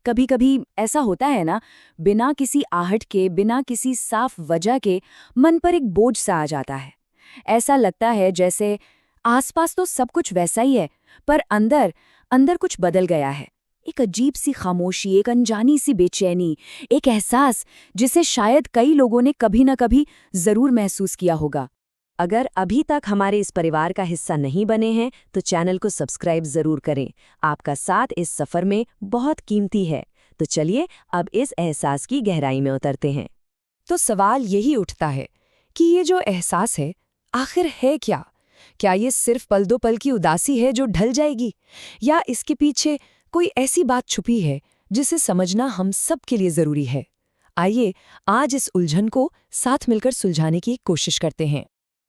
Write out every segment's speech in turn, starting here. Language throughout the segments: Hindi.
कभी कभी ऐसा होता है ना, बिना किसी आहट के, बिना किसी साफ वजह के मन पर एक बोझ सा आ जाता है। ऐसा लगता है जैसे आसपास तो सब कुछ वैसा ही है, पर अंदर अंदर कुछ बदल गया है। एक अजीब सी खामोशी, एक अनजानी सी बेचैनी, एक एहसास जिसे शायद कई लोगों ने कभी न कभी जरूर महसूस किया होगा। अगर अभी तक हमारे इस परिवार का हिस्सा नहीं बने हैं तो चैनल को सब्सक्राइब जरूर करें। आपका साथ इस सफर में बहुत कीमती है। तो चलिए अब इस एहसास की गहराई में उतरते हैं। तो सवाल यही उठता है कि ये जो एहसास है आखिर है क्या? क्या ये सिर्फ पल दो पल की उदासी है जो ढल जाएगी, या इसके पीछे कोई ऐसी बात छुपी है जिसे समझना हम सब के लिए जरूरी है? आइए आज इस उलझन को साथ मिलकर सुलझाने की कोशिश करते हैं।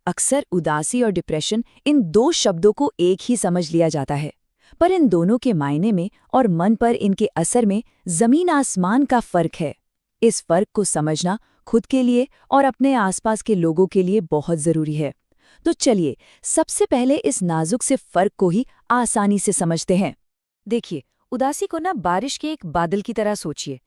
अक्सर उदासी और डिप्रेशन, इन दो शब्दों को एक ही समझ लिया जाता है, पर इन दोनों के मायने में और मन पर इनके असर में जमीन आसमान का फर्क है। इस फर्क को समझना खुद के लिए और अपने आसपास के लोगों के लिए बहुत जरूरी है। तो चलिए सबसे पहले इस नाजुक से फर्क को ही आसानी से समझते हैं। देखिए, उदासी को ना बारिश के एक बादल की तरह सोचिए।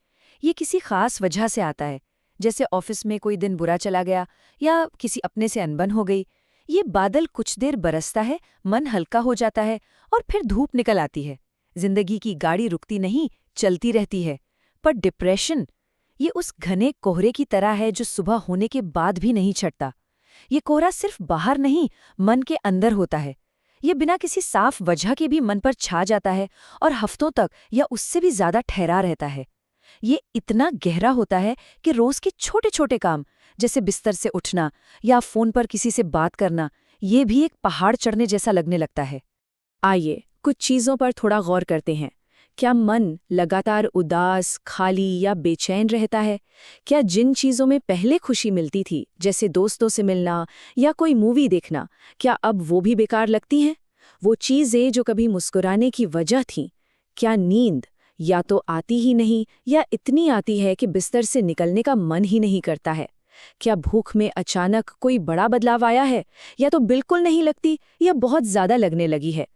ये किसी खास वजह से आता है, जैसे ऑफिस में कोई दिन बुरा चला गया या किसी अपने से अनबन हो गई। ये बादल कुछ देर बरसता है, मन हल्का हो जाता है और फिर धूप निकल आती है। जिंदगी की गाड़ी रुकती नहीं, चलती रहती है। पर डिप्रेशन, ये उस घने कोहरे की तरह है जो सुबह होने के बाद भी नहीं छटता। ये कोहरा सिर्फ बाहर नहीं, मन के अंदर होता है। ये बिना किसी साफ वजह के भी मन पर छा जाता है और हफ्तों तक या उससे भी ज्यादा ठहरा रहता है। ये इतना गहरा होता है कि रोज के छोटे छोटे काम, जैसे बिस्तर से उठना या फोन पर किसी से बात करना, ये भी एक पहाड़ चढ़ने जैसा लगने लगता है। आइए कुछ चीजों पर थोड़ा गौर करते हैं। क्या मन लगातार उदास, खाली या बेचैन रहता है? क्या जिन चीजों में पहले खुशी मिलती थी, जैसे दोस्तों से मिलना या कोई मूवी देखना, क्या अब वो भी बेकार लगती हैं? वो चीजें जो कभी मुस्कुराने की वजह थीं, क्या नींद या तो आती ही नहीं या इतनी आती है कि बिस्तर से निकलने का मन ही नहीं करता है? क्या भूख में अचानक कोई बड़ा बदलाव आया है, या तो बिल्कुल नहीं लगती या बहुत ज्यादा लगने लगी है?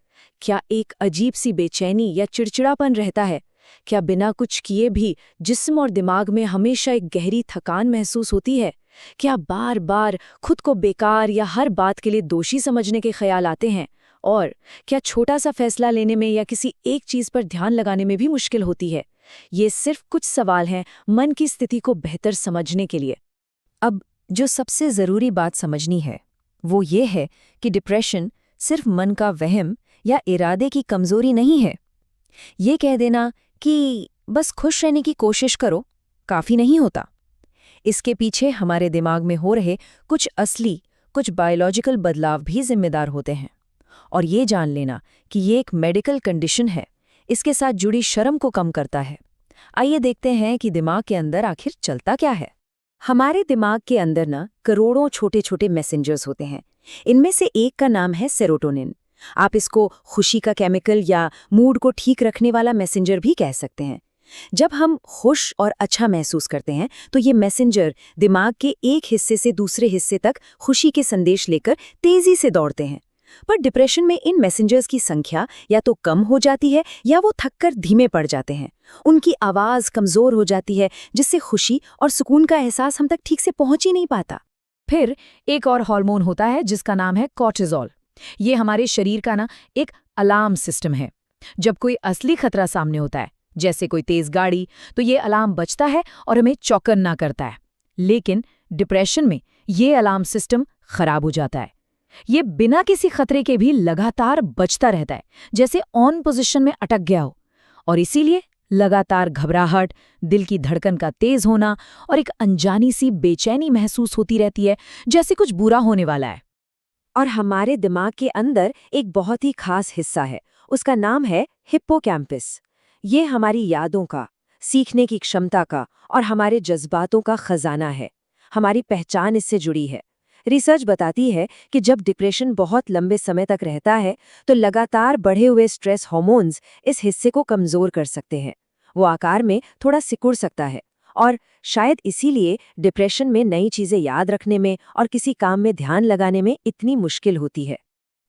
क्या एक अजीब सी बेचैनी या चिड़चिड़ापन रहता है? क्या बिना कुछ किए भी जिस्म और दिमाग में हमेशा एक गहरी थकान महसूस होती है? क्या बार बार खुद को बेकार या हर बात के लिए दोषी समझने के ख्याल आते हैं? और क्या छोटा सा फैसला लेने में या किसी एक चीज पर ध्यान लगाने में भी मुश्किल होती है? ये सिर्फ कुछ सवाल हैं मन की स्थिति को बेहतर समझने के लिए। अब जो सबसे जरूरी बात समझनी है वो ये है कि डिप्रेशन सिर्फ मन का वहम या इरादे की कमजोरी नहीं है। ये कह देना कि बस खुश रहने की कोशिश करो काफी नहीं होता। इसके पीछे हमारे दिमाग में हो रहे कुछ असली, कुछ बायोलॉजिकल बदलाव भी जिम्मेदार होते हैं। और ये जान लेना कि ये एक मेडिकल कंडीशन है, इसके साथ जुड़ी शर्म को कम करता है। आइए देखते हैं कि दिमाग के अंदर आखिर चलता क्या है। हमारे दिमाग के अंदर ना करोड़ों छोटे छोटे मैसेंजर्स होते हैं। इनमें से एक का नाम है सेरोटोनिन। आप इसको खुशी का केमिकल या मूड को ठीक रखने वाला मैसेंजर भी कह सकते हैं। जब हम खुश और अच्छा महसूस करते हैं तो ये मैसेंजर दिमाग के एक हिस्से से दूसरे हिस्से तक खुशी के संदेश लेकर तेजी से दौड़ते हैं। पर डिप्रेशन में इन मैसेंजर्स की संख्या या तो कम हो जाती है या वो थककर धीमे पड़ जाते हैं। उनकी आवाज कमजोर हो जाती है, जिससे खुशी और सुकून का एहसास हम तक ठीक से पहुंच ही नहीं पाता। फिर एक और हार्मोन होता है जिसका नाम है कॉर्टिसोल। ये हमारे शरीर का ना एक अलार्म सिस्टम है। जब कोई असली खतरा सामने होता है, जैसे कोई तेज गाड़ी, तो ये अलार्म बजता है और हमें चौकन्ना करता है। लेकिन डिप्रेशन में ये अलार्म सिस्टम खराब हो जाता है। ये बिना किसी खतरे के भी लगातार बजता रहता है, जैसे ऑन पोजीशन में अटक गया हो। और इसीलिए लगातार घबराहट, दिल की धड़कन का तेज होना और एक अनजानी सी बेचैनी महसूस होती रहती है, जैसे कुछ बुरा होने वाला है। और हमारे दिमाग के अंदर एक बहुत ही खास हिस्सा है, उसका नाम है हिप्पोकैम्पस। ये हमारी यादों का, सीखने की क्षमता का और हमारे जज्बातों का खजाना है। हमारी पहचान इससे जुड़ी है। रिसर्च बताती है कि जब डिप्रेशन बहुत लंबे समय तक रहता है तो लगातार बढ़े हुए स्ट्रेस हार्मोन्स इस हिस्से को कमजोर कर सकते हैं। वो आकार में थोड़ा सिकुड़ सकता है और शायद इसीलिए डिप्रेशन में नई चीजें याद रखने में और किसी काम में ध्यान लगाने में इतनी मुश्किल होती है।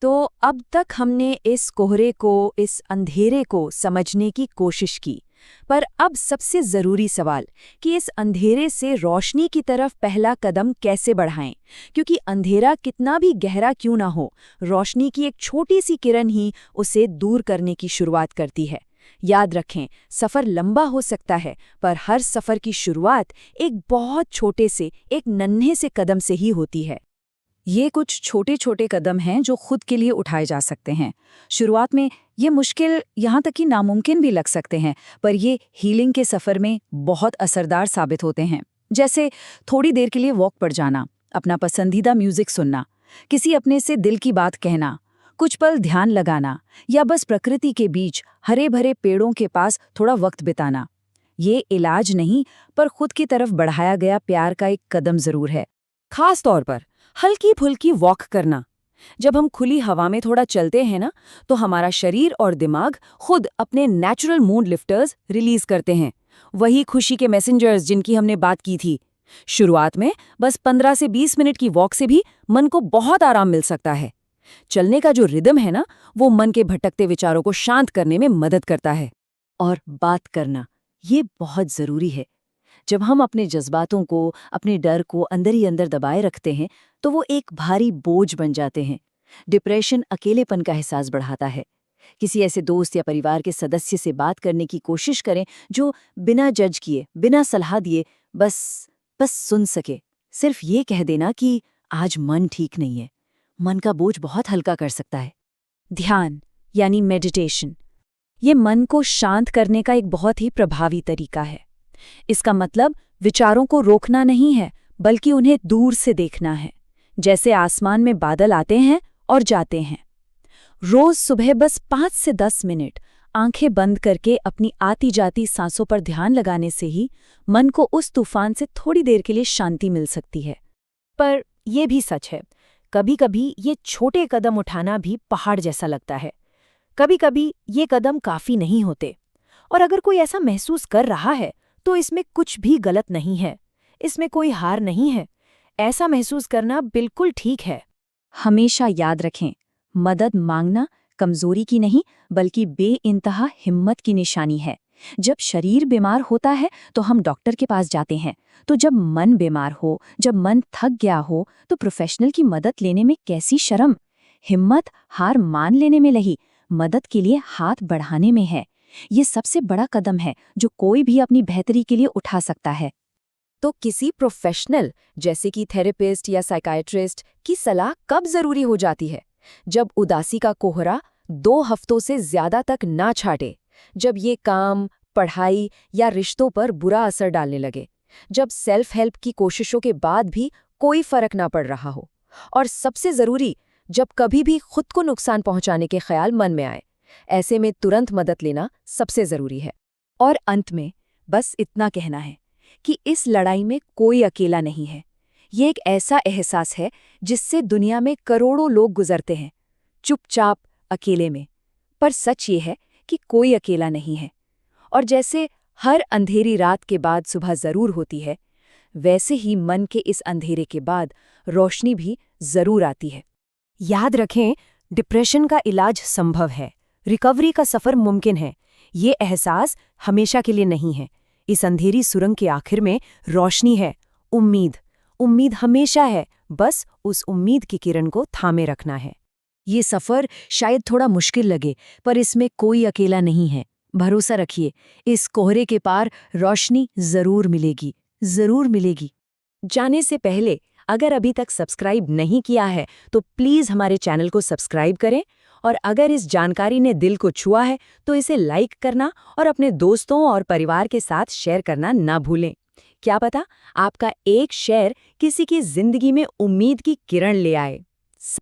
तो अब तक हमने इस कोहरे को, इस अंधेरे को समझने की कोशिश की, पर अब सबसे जरूरी सवाल कि इस अंधेरे से रोशनी की तरफ पहला कदम कैसे बढ़ाएं, क्योंकि अंधेरा कितना भी गहरा क्यों ना हो, रोशनी की एक छोटी सी किरण ही उसे दूर करने की शुरुआत करती है। याद रखें, सफ़र लंबा हो सकता है, पर हर सफ़र की शुरुआत एक बहुत छोटे से, एक नन्हे से कदम से ही होती है। ये कुछ छोटे छोटे कदम हैं जो खुद के लिए उठाए जा सकते हैं। शुरुआत में ये मुश्किल, यहाँ तक कि नामुमकिन भी लग सकते हैं, पर ये हीलिंग के सफ़र में बहुत असरदार साबित होते हैं। जैसे थोड़ी देर के लिए वॉक पर जाना, अपना पसंदीदा म्यूज़िक सुनना, किसी अपने से दिल की बात कहना, कुछ पल ध्यान लगाना, या बस प्रकृति के बीच हरे भरे पेड़ों के पास थोड़ा वक्त बिताना। ये इलाज नहीं, पर खुद की तरफ बढ़ाया गया प्यार का एक कदम ज़रूर है। खास तौर पर हल्की फुल्की वॉक करना। जब हम खुली हवा में थोड़ा चलते हैं ना, तो हमारा शरीर और दिमाग खुद अपने नेचुरल मूड लिफ्टर्स रिलीज करते हैं, वही खुशी के मैसेंजर्स जिनकी हमने बात की थी। शुरुआत में बस 15 से 20 मिनट की वॉक से भी मन को बहुत आराम मिल सकता है। चलने का जो रिदम है ना, वो मन के भटकते विचारों को शांत करने में मदद करता है। और बात करना, ये बहुत ज़रूरी है। जब हम अपने जज्बातों को, अपने डर को अंदर ही अंदर दबाए रखते हैं, तो वो एक भारी बोझ बन जाते हैं। डिप्रेशन अकेलेपन का एहसास बढ़ाता है। किसी ऐसे दोस्त या परिवार के सदस्य से बात करने की कोशिश करें जो बिना जज किए, बिना सलाह दिए बस सुन सके। सिर्फ ये कह देना कि आज मन ठीक नहीं है, मन का बोझ बहुत हल्का कर सकता है। ध्यान यानी मेडिटेशन, ये मन को शांत करने का एक बहुत ही प्रभावी तरीका है। इसका मतलब विचारों को रोकना नहीं है, बल्कि उन्हें दूर से देखना है, जैसे आसमान में बादल आते हैं और जाते हैं। रोज सुबह बस 5 से 10 मिनट आंखें बंद करके अपनी आती जाती सांसों पर ध्यान लगाने से ही मन को उस तूफान से थोड़ी देर के लिए शांति मिल सकती है। पर यह भी सच है, कभी-कभी ये छोटे कदम उठाना भी पहाड़ जैसा लगता है। कभी-कभी ये कदम काफी नहीं होते, और अगर कोई ऐसा महसूस कर रहा है तो इसमें कुछ भी गलत नहीं है, इसमें कोई हार नहीं है। ऐसा महसूस करना बिल्कुल ठीक है। हमेशा याद रखें, मदद मांगना कमजोरी की नहीं, बल्कि बेइंतहा हिम्मत की निशानी है। जब शरीर बीमार होता है तो हम डॉक्टर के पास जाते हैं, तो जब मन बीमार हो, जब मन थक गया हो, तो प्रोफेशनल की मदद लेने में कैसी शर्म। हिम्मत हार मान लेने में नहीं, मदद के लिए हाथ बढ़ाने में है। ये सबसे बड़ा कदम है जो कोई भी अपनी बेहतरी के लिए उठा सकता है। तो किसी प्रोफेशनल जैसे कि थेरेपिस्ट या साइकाइट्रिस्ट की सलाह कब जरूरी हो जाती है? जब उदासी का कोहरा 2 हफ्तों से ज्यादा तक ना छाटे, जब ये काम, पढ़ाई या रिश्तों पर बुरा असर डालने लगे, जब सेल्फ हेल्प की कोशिशों के बाद भी कोई फर्क ना पड़ रहा हो, और सबसे जरूरी, जब कभी भी खुद को नुकसान पहुंचाने के ख्याल मन में आए। ऐसे में तुरंत मदद लेना सबसे जरूरी है। और अंत में बस इतना कहना है कि इस लड़ाई में कोई अकेला नहीं है। ये एक ऐसा एहसास है जिससे दुनिया में करोड़ों लोग गुजरते हैं, चुपचाप, अकेले में। पर सच ये है कि कोई अकेला नहीं है। और जैसे हर अंधेरी रात के बाद सुबह जरूर होती है, वैसे ही मन के इस अंधेरे के बाद रोशनी भी जरूर आती है। याद रखें, डिप्रेशन का इलाज संभव है, रिकवरी का सफर मुमकिन है। ये एहसास हमेशा के लिए नहीं है। इस अंधेरी सुरंग के आखिर में रोशनी है, उम्मीद। उम्मीद हमेशा है, बस उस उम्मीद की किरण को थामे रखना है। ये सफर शायद थोड़ा मुश्किल लगे, पर इसमें कोई अकेला नहीं है। भरोसा रखिए, इस कोहरे के पार रोशनी जरूर मिलेगी, जरूर मिलेगी। जाने से पहले अगर अभी तक सब्सक्राइब नहीं किया है तो प्लीज़ हमारे चैनल को सब्सक्राइब करें, और अगर इस जानकारी ने दिल को छुआ है तो इसे लाइक करना और अपने दोस्तों और परिवार के साथ शेयर करना ना भूलें। क्या पता आपका एक शेयर किसी की जिंदगी में उम्मीद की किरण ले आए।